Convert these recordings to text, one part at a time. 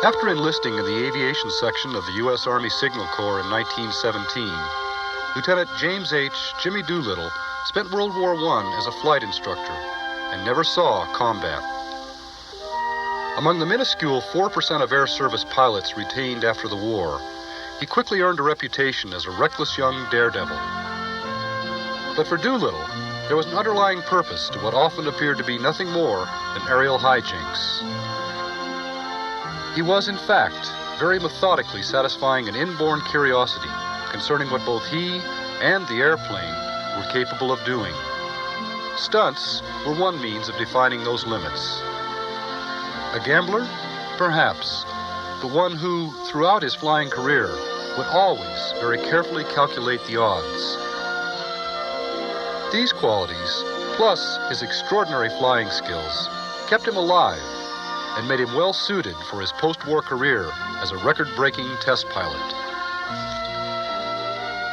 After enlisting in the aviation section of the U.S. Army Signal Corps in 1917, Lieutenant James H. Jimmy Doolittle spent World War I as a flight instructor and never saw combat. Among the minuscule 4% of Air Service pilots retained after the war, he quickly earned a reputation as a reckless young daredevil. But for Doolittle, there was an underlying purpose to what often appeared to be nothing more than aerial hijinks. He was, in fact, very methodically satisfying an inborn curiosity concerning what both he and the airplane were capable of doing. Stunts were one means of defining those limits. A gambler? Perhaps, but one who, throughout his flying career, would always very carefully calculate the odds. These qualities, plus his extraordinary flying skills, kept him alive and made him well suited for his post-war career as a record-breaking test pilot.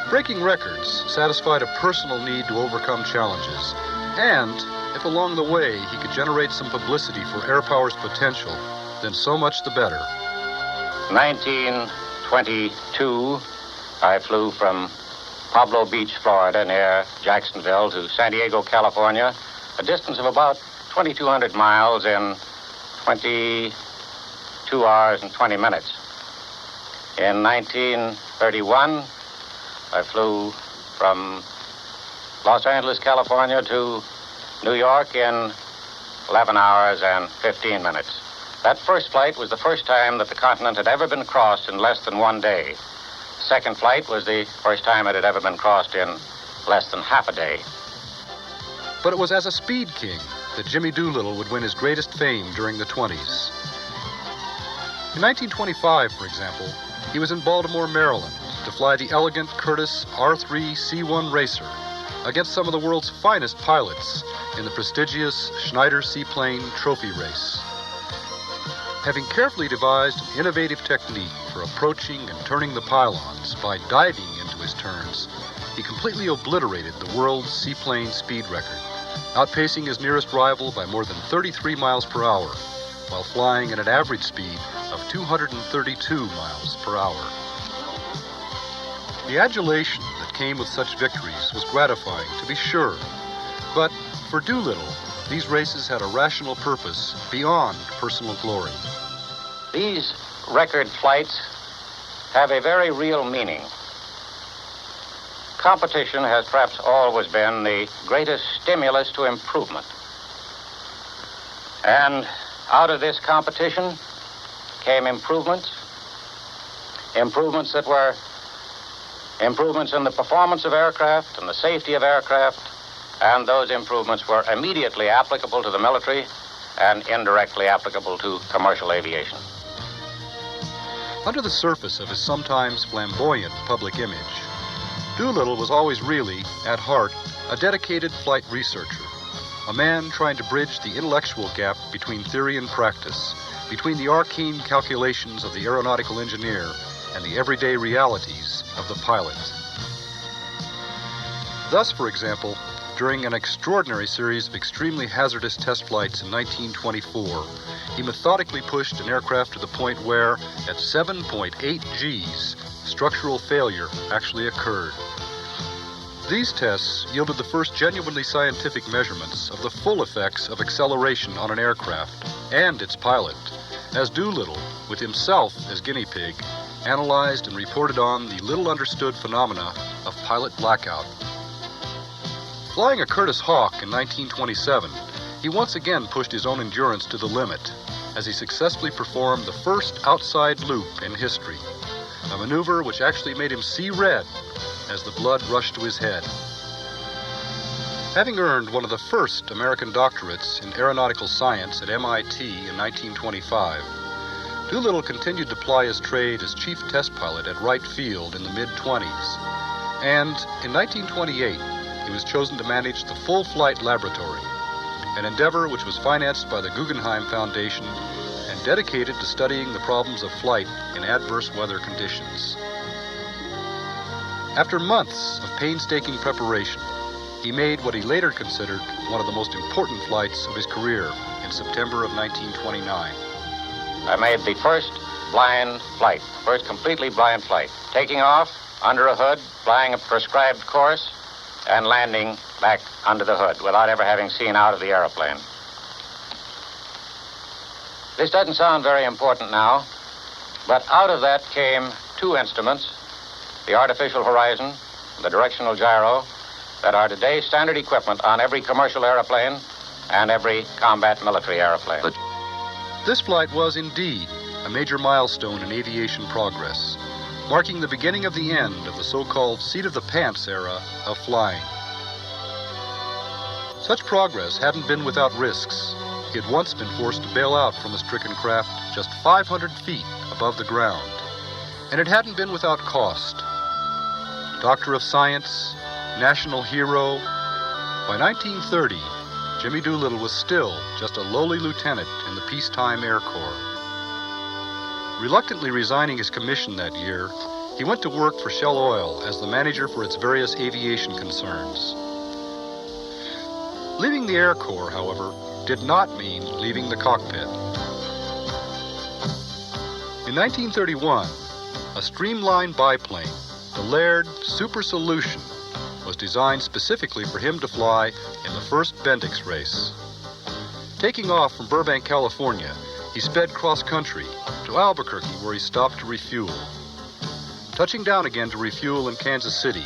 Breaking records satisfied a personal need to overcome challenges, and if along the way he could generate some publicity for air power's potential, then so much the better. 1922, I flew from Pablo Beach, Florida, near Jacksonville, to San Diego, California, a distance of about 2,200 miles in 22 hours and 20 minutes. In 1931, I flew from Los Angeles, California to New York in 11 hours and 15 minutes. That first flight was the first time that the continent had ever been crossed in less than 1 day. Second flight was the first time it had ever been crossed in less than half a day. But it was as a speed king that Jimmy Doolittle would win his greatest fame during the 20s. In 1925, for example, he was in Baltimore, Maryland, to fly the elegant Curtiss R3 C-1 Racer against some of the world's finest pilots in the prestigious Schneider Seaplane Trophy Race. Having carefully devised an innovative technique for approaching and turning the pylons by diving into his turns, he completely obliterated the world's seaplane speed record, outpacing his nearest rival by more than 33 miles per hour, while flying at an average speed of 232 miles per hour. The adulation that came with such victories was gratifying, to be sure, but for Doolittle, these races had a rational purpose beyond personal glory. These record flights have a very real meaning. Competition has perhaps always been the greatest stimulus to improvement. And out of this competition came improvements that were improvements in the performance of aircraft and the safety of aircraft, and those improvements were immediately applicable to the military and indirectly applicable to commercial aviation. Under the surface of his sometimes flamboyant public image, Doolittle was always really, at heart, a dedicated flight researcher, a man trying to bridge the intellectual gap between theory and practice, between the arcane calculations of the aeronautical engineer and the everyday realities of the pilot. Thus, for example, during an extraordinary series of extremely hazardous test flights in 1924, he methodically pushed an aircraft to the point where, at 7.8 Gs, structural failure actually occurred. These tests yielded the first genuinely scientific measurements of the full effects of acceleration on an aircraft and its pilot, as Doolittle, with himself as guinea pig, analyzed and reported on the little understood phenomena of pilot blackout. Flying a Curtiss Hawk in 1927, he once again pushed his own endurance to the limit as he successfully performed the first outside loop in history, a maneuver which actually made him see red as the blood rushed to his head. Having earned one of the first American doctorates in aeronautical science at MIT in 1925, Doolittle continued to ply his trade as chief test pilot at Wright Field in the mid-20s, and in 1928, he was chosen to manage the full flight laboratory, an endeavor which was financed by the Guggenheim Foundation and dedicated to studying the problems of flight in adverse weather conditions. After months of painstaking preparation, he made what he later considered one of the most important flights of his career in September of 1929. I made the first blind flight, first completely blind flight. Taking off under a hood, flying a prescribed course, and landing back under the hood without ever having seen out of the airplane. This doesn't sound very important now, but out of that came two instruments, the artificial horizon, the directional gyro, that are today standard equipment on every commercial airplane and every combat military airplane. This flight was indeed a major milestone in aviation progress, marking the beginning of the end of the so-called seat-of-the-pants era of flying. Such progress hadn't been without risks. He had once been forced to bail out from a stricken craft just 500 feet above the ground, and it hadn't been without cost. Doctor of Science, national hero, by 1930, Jimmy Doolittle was still just a lowly lieutenant in the peacetime Air Corps. Reluctantly resigning his commission that year, he went to work for Shell Oil as the manager for its various aviation concerns. Leaving the Air Corps, however, did not mean leaving the cockpit. In 1931, a streamlined biplane, the Laird Super Solution, was designed specifically for him to fly in the first Bendix race. Taking off from Burbank, California, he sped cross-country to Albuquerque, where he stopped to refuel. Touching down again to refuel in Kansas City,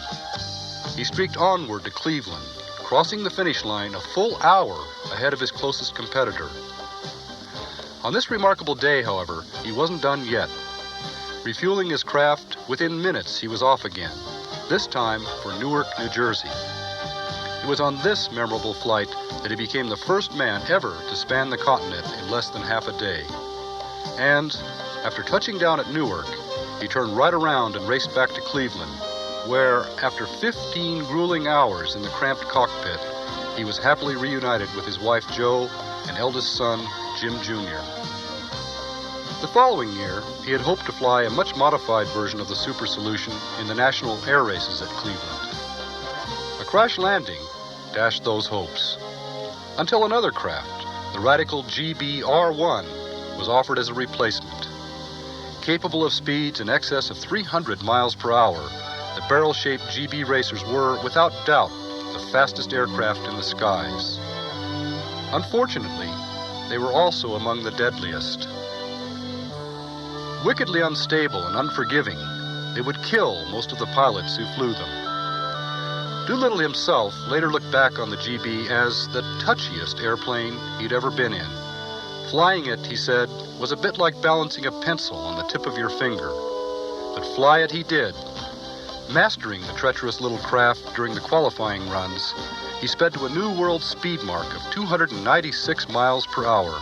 he streaked onward to Cleveland, crossing the finish line a full hour ahead of his closest competitor. On this remarkable day, however, he wasn't done yet. Refueling his craft, within minutes he was off again, this time for Newark, New Jersey. It was on this memorable flight that he became the first man ever to span the continent in less than half a day. And after touching down at Newark, he turned right around and raced back to Cleveland, where, after 15 grueling hours in the cramped cockpit, he was happily reunited with his wife Jo and eldest son Jim Jr. The following year, he had hoped to fly a much modified version of the Super Solution in the national air races at Cleveland. A crash landing dashed those hopes, until another craft, the radical GB-R1, was offered as a replacement. Capable of speeds in excess of 300 miles per hour, the barrel-shaped GB racers were, without doubt, the fastest aircraft in the skies. Unfortunately, they were also among the deadliest. Wickedly unstable and unforgiving, they would kill most of the pilots who flew them. Doolittle himself later looked back on the GB as the touchiest airplane he'd ever been in. Flying it, he said, was a bit like balancing a pencil on the tip of your finger. But fly it he did. Mastering the treacherous little craft during the qualifying runs, he sped to a new world speed mark of 296 miles per hour.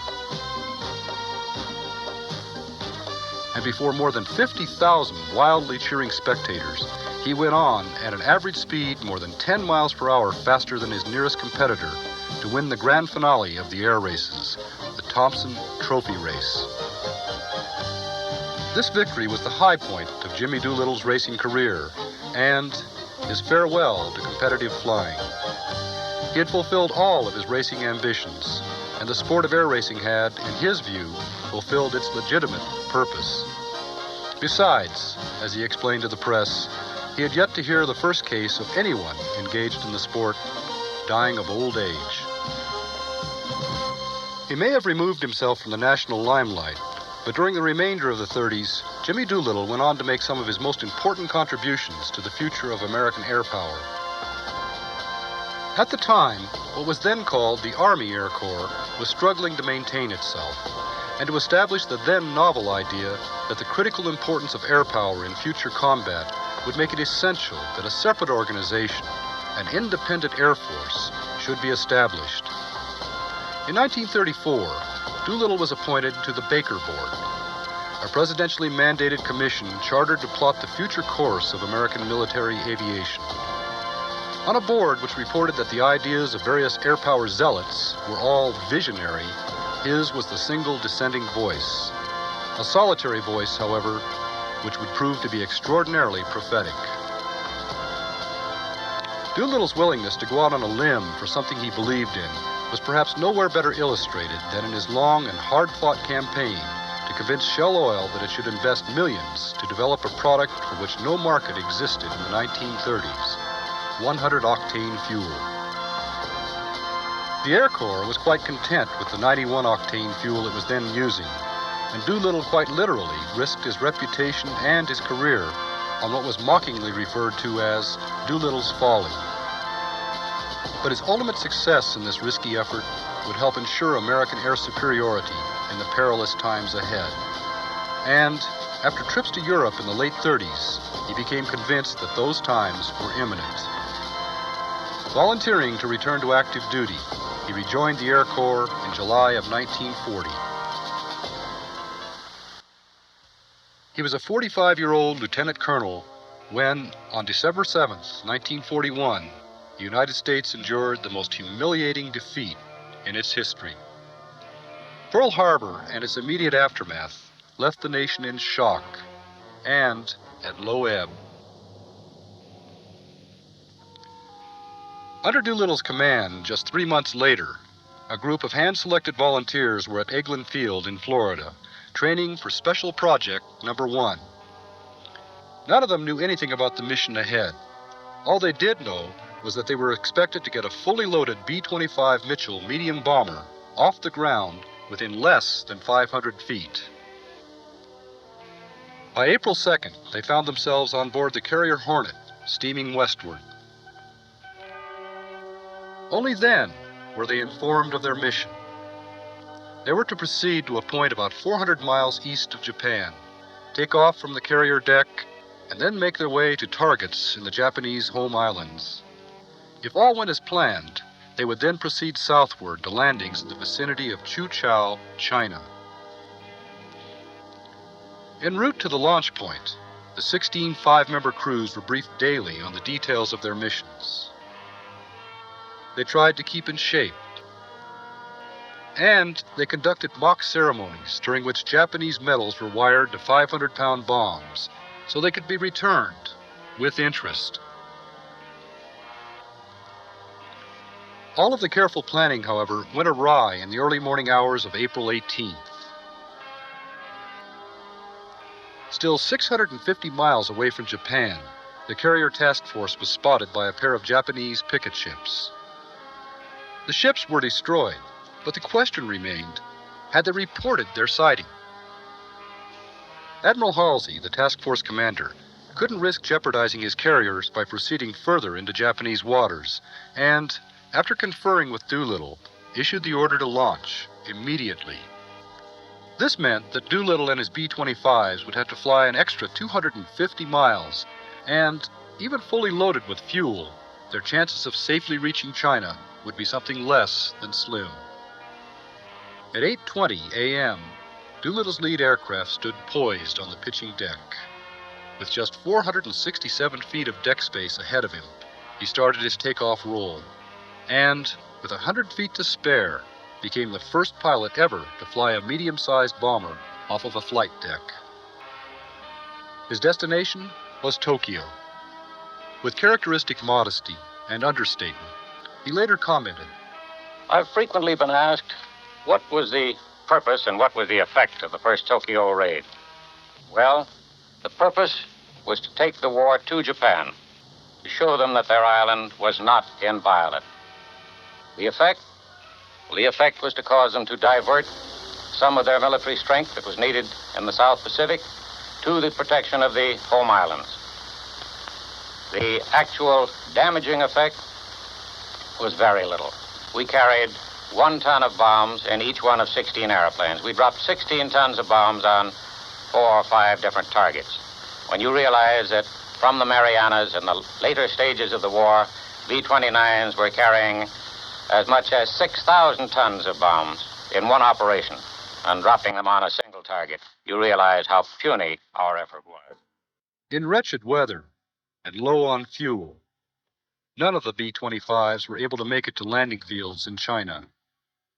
And before more than 50,000 wildly cheering spectators, he went on at an average speed more than 10 miles per hour faster than his nearest competitor to win the grand finale of the air races, the Thompson Trophy Race. This victory was the high point of Jimmy Doolittle's racing career and his farewell to competitive flying. He had fulfilled all of his racing ambitions, and the sport of air racing had, in his view, fulfilled its legitimate purpose. Besides, as he explained to the press, he had yet to hear the first case of anyone engaged in the sport dying of old age. He may have removed himself from the national limelight, but during the remainder of the 30s, Jimmy Doolittle went on to make some of his most important contributions to the future of American air power. At the time, what was then called the Army Air Corps was struggling to maintain itself, and to establish the then novel idea that the critical importance of air power in future combat would make it essential that a separate organization, an independent Air Force, should be established. In 1934, Doolittle was appointed to the Baker Board, a presidentially mandated commission chartered to plot the future course of American military aviation. On a board which reported that the ideas of various air power zealots were all visionary, his was the single dissenting voice. A solitary voice, however, which would prove to be extraordinarily prophetic. Doolittle's willingness to go out on a limb for something he believed in was perhaps nowhere better illustrated than in his long and hard-fought campaign to convinced Shell Oil that it should invest millions to develop a product for which no market existed in the 1930s, 100-octane fuel. The Air Corps was quite content with the 91-octane fuel it was then using, and Doolittle quite literally risked his reputation and his career on what was mockingly referred to as Doolittle's Folly. But his ultimate success in this risky effort would help ensure American air superiority in the perilous times ahead. And after trips to Europe in the late 30s, he became convinced that those times were imminent. Volunteering to return to active duty, he rejoined the Air Corps in July of 1940. He was a 45-year-old lieutenant colonel when, on December 7th, 1941, the United States endured the most humiliating defeat in its history. Pearl Harbor and its immediate aftermath left the nation in shock and at low ebb. Under Doolittle's command, just 3 months later, a group of hand-selected volunteers were at Eglin Field in Florida, training for Special Project Number 1. None of them knew anything about the mission ahead. All they did know was that they were expected to get a fully loaded B-25 Mitchell medium bomber off the ground within less than 500 feet. By April 2nd, they found themselves on board the carrier Hornet, steaming westward. Only then were they informed of their mission. They were to proceed to a point about 400 miles east of Japan, take off from the carrier deck, and then make their way to targets in the Japanese home islands. If all went as planned, they would then proceed southward to landings in the vicinity of Quchao, China. En route to the launch point, the 16 five-member crews were briefed daily on the details of their missions. They tried to keep in shape, and they conducted mock ceremonies during which Japanese medals were wired to 500-pound bombs so they could be returned with interest. All of the careful planning, however, went awry in the early morning hours of April 18th. Still 650 miles away from Japan, the carrier task force was spotted by a pair of Japanese picket ships. The ships were destroyed, but the question remained, had they reported their sighting? Admiral Halsey, the task force commander, couldn't risk jeopardizing his carriers by proceeding further into Japanese waters, and, after conferring with Doolittle, issued the order to launch immediately. This meant that Doolittle and his B-25s would have to fly an extra 250 miles, and, even fully loaded with fuel, their chances of safely reaching China would be something less than slim. At 8:20 a.m., Doolittle's lead aircraft stood poised on the pitching deck. With just 467 feet of deck space ahead of him, he started his takeoff roll, and, with 100 feet to spare, became the first pilot ever to fly a medium-sized bomber off of a flight deck. His destination was Tokyo. With characteristic modesty and understatement, he later commented, I've frequently been asked, what was the purpose and what was the effect of the first Tokyo raid? Well, the purpose was to take the war to Japan, to show them that their island was not inviolate. The effect? Well, the effect was to cause them to divert some of their military strength that was needed in the South Pacific to the protection of the home islands. The actual damaging effect was very little. We carried 1 ton of bombs in each one of 16 airplanes. We dropped 16 tons of bombs on 4 or 5 different targets. When you realize that from the Marianas in the later stages of the war, B-29s were carrying as much as 6,000 tons of bombs in one operation and dropping them on a single target, you realize how puny our effort was. In wretched weather and low on fuel, none of the B-25s were able to make it to landing fields in China.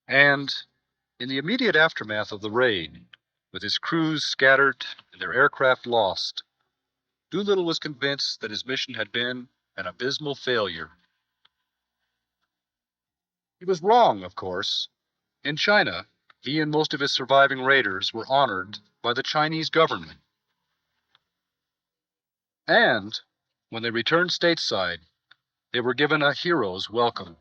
And in the immediate aftermath of the raid, with his crews scattered and their aircraft lost, Doolittle was convinced that his mission had been an abysmal failure. He was wrong, of course. In China, He and most of his surviving raiders were honored by the Chinese government. And when they returned stateside, they were given a hero's welcome.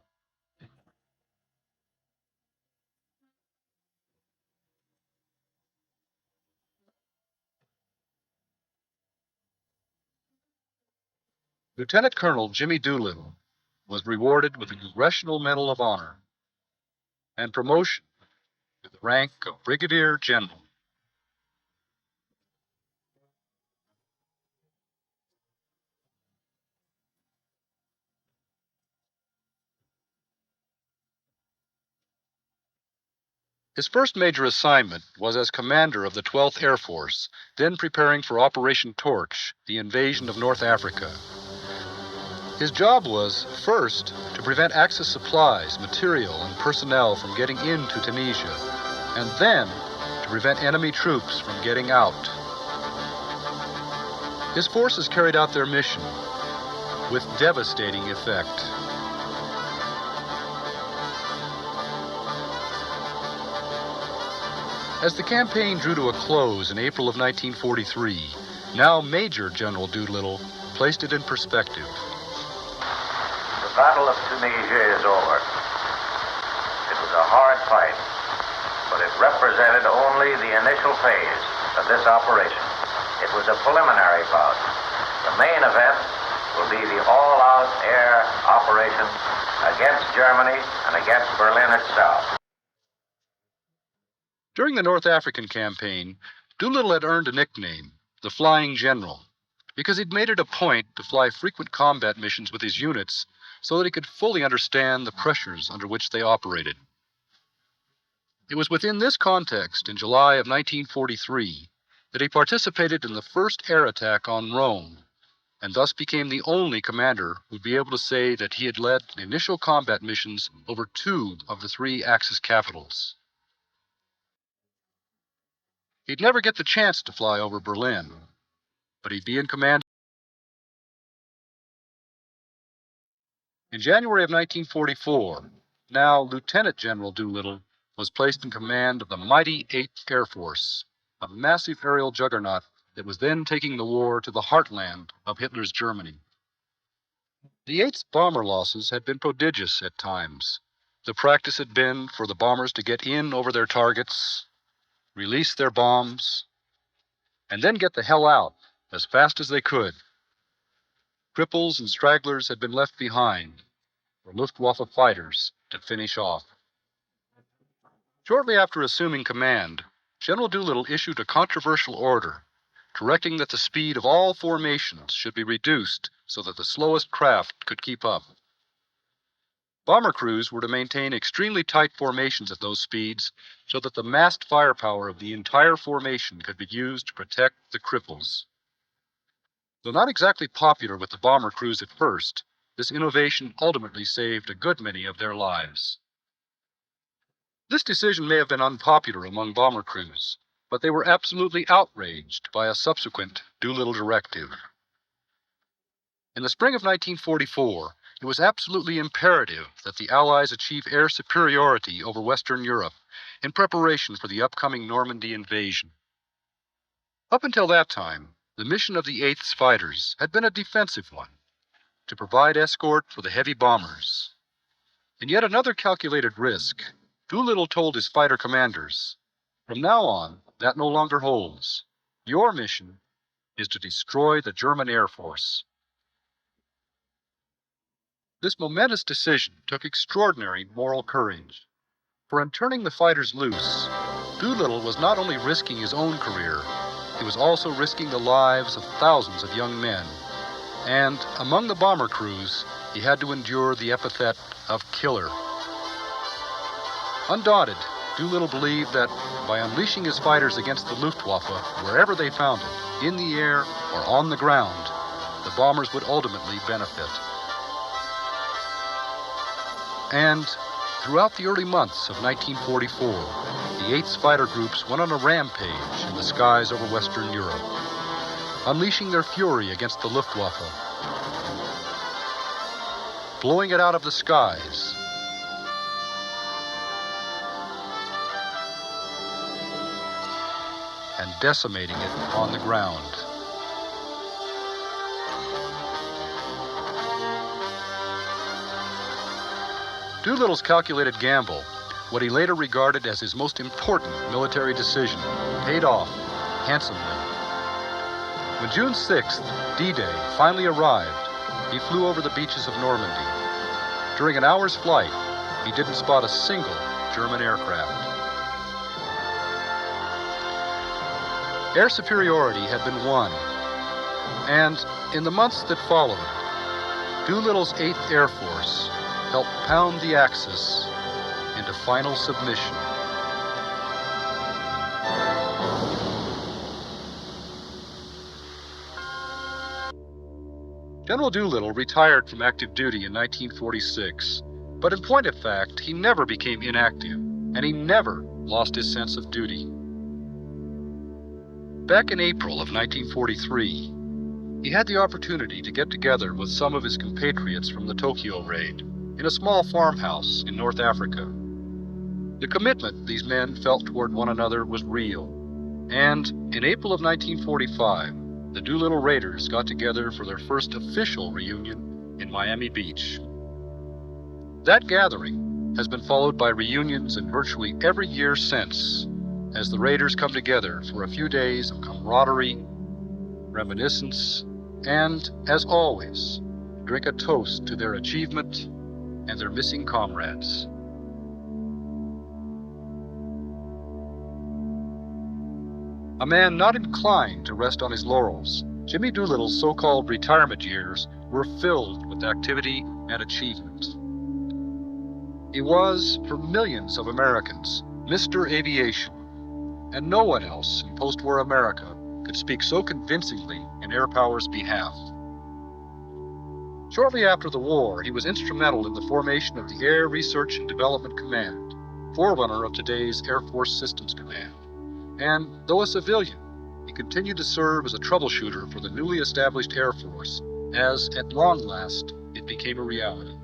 Lieutenant Colonel Jimmy Doolittle was rewarded with the Congressional Medal of Honor and promotion to the rank of Brigadier General. His first major assignment was as commander of the 12th Air Force, then preparing for Operation Torch, the invasion of North Africa. His job was, first, to prevent Axis supplies, material, and personnel from getting into Tunisia, and then to prevent enemy troops from getting out. His forces carried out their mission with devastating effect. As the campaign drew to a close in April of 1943, now Major General Doolittle placed it in perspective. The Battle of Tunisia is over. It was a hard fight, but it represented only the initial phase of this operation. It was a preliminary bout. The main event will be the all-out air operation against Germany and against Berlin itself. During the North African campaign, Doolittle had earned a nickname, the Flying General, because he'd made it a point to fly frequent combat missions with his units so that he could fully understand the pressures under which they operated. It was within this context, in July of 1943, that he participated in the first air attack on Rome, and thus became the only commander who'd be able to say that he had led initial combat missions over 2 of the 3 Axis capitals. He'd never get the chance to fly over Berlin, but he'd be in command. In January of 1944, now Lieutenant General Doolittle was placed in command of the mighty 8th Air Force, a massive aerial juggernaut that was then taking the war to the heartland of Hitler's Germany. The 8th's bomber losses had been prodigious at times. The practice had been for the bombers to get in over their targets, release their bombs, and then get the hell out as fast as they could. Cripples and stragglers had been left behind for Luftwaffe fighters to finish off. Shortly after assuming command, General Doolittle issued a controversial order directing that the speed of all formations should be reduced so that the slowest craft could keep up. Bomber crews were to maintain extremely tight formations at those speeds so that the massed firepower of the entire formation could be used to protect the cripples. Though not exactly popular with the bomber crews at first, this innovation ultimately saved a good many of their lives. This decision may have been unpopular among bomber crews, but they were absolutely outraged by a subsequent Doolittle directive. In the spring of 1944, it was absolutely imperative that the Allies achieve air superiority over Western Europe in preparation for the upcoming Normandy invasion. Up until that time, the mission of the 8th's fighters had been a defensive one, to provide escort for the heavy bombers. In yet another calculated risk, Doolittle told his fighter commanders, "From now on, that no longer holds. Your mission is to destroy the German Air Force." This momentous decision took extraordinary moral courage, for in turning the fighters loose, Doolittle was not only risking his own career, he was also risking the lives of thousands of young men. And among the bomber crews, he had to endure the epithet of killer. Undaunted, Doolittle believed that by unleashing his fighters against the Luftwaffe, wherever they found it, in the air or on the ground, the bombers would ultimately benefit. And throughout the early months of 1944, the 8th fighter groups went on a rampage in the skies over Western Europe, unleashing their fury against the Luftwaffe, blowing it out of the skies, decimating it on the ground. Doolittle's calculated gamble, what he later regarded as his most important military decision, paid off handsomely. When June 6th, D-Day, finally arrived, he flew over the beaches of Normandy. During an hour's flight, he didn't spot a single German aircraft. Air superiority had been won, and in the months that followed, Doolittle's 8th Air Force helped pound the Axis into final submission. General Doolittle retired from active duty in 1946, but in point of fact, he never became inactive, and he never lost his sense of duty. Back in April of 1943, he had the opportunity to get together with some of his compatriots from the Tokyo raid in a small farmhouse in North Africa. The commitment these men felt toward one another was real, and in April of 1945, the Doolittle Raiders got together for their first official reunion in Miami Beach. That gathering has been followed by reunions in virtually every year since, as the Raiders come together for a few days of camaraderie, reminiscence, and, as always, drink a toast to their achievement and their missing comrades. A man not inclined to rest on his laurels, Jimmy Doolittle's so-called retirement years were filled with activity and achievement. He was, for millions of Americans, Mr. Aviation, and no one else in post-war America could speak so convincingly in air power's behalf. Shortly after the war, he was instrumental in the formation of the Air Research and Development Command, forerunner of today's Air Force Systems Command. And though a civilian, he continued to serve as a troubleshooter for the newly established Air Force, as at long last it became a reality.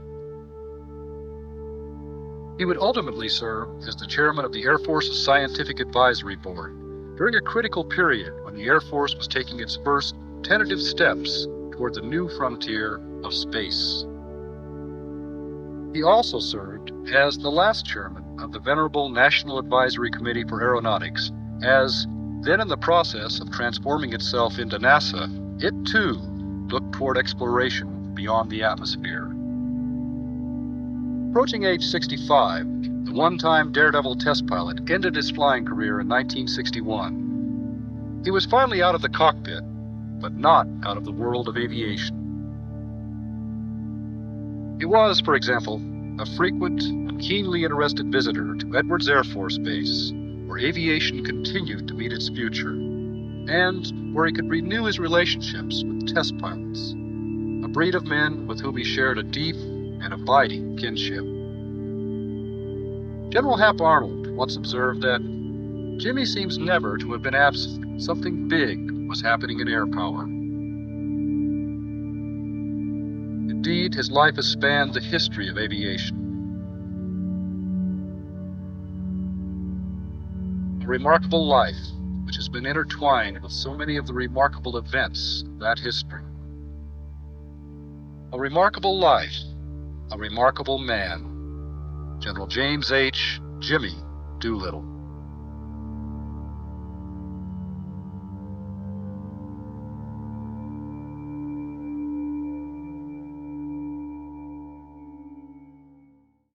He would ultimately serve as the chairman of the Air Force's Scientific Advisory Board during a critical period when the Air Force was taking its first tentative steps toward the new frontier of space. He also served as the last chairman of the venerable National Advisory Committee for Aeronautics, as, then in the process of transforming itself into NASA, it too looked toward exploration beyond the atmosphere. Approaching age 65, the one-time daredevil test pilot ended his flying career in 1961. He was finally out of the cockpit, but not out of the world of aviation. He was, for example, a frequent and keenly interested visitor to Edwards Air Force Base, where aviation continued to meet its future, and where he could renew his relationships with test pilots, a breed of men with whom he shared a deep and abiding kinship. General Hap Arnold once observed that Jimmy seems never to have been absent. Something big was happening in air power. Indeed, his life has spanned the history of aviation. A remarkable life, which has been intertwined with so many of the remarkable events of that history. A remarkable life, a remarkable man. General James H. Jimmy Doolittle.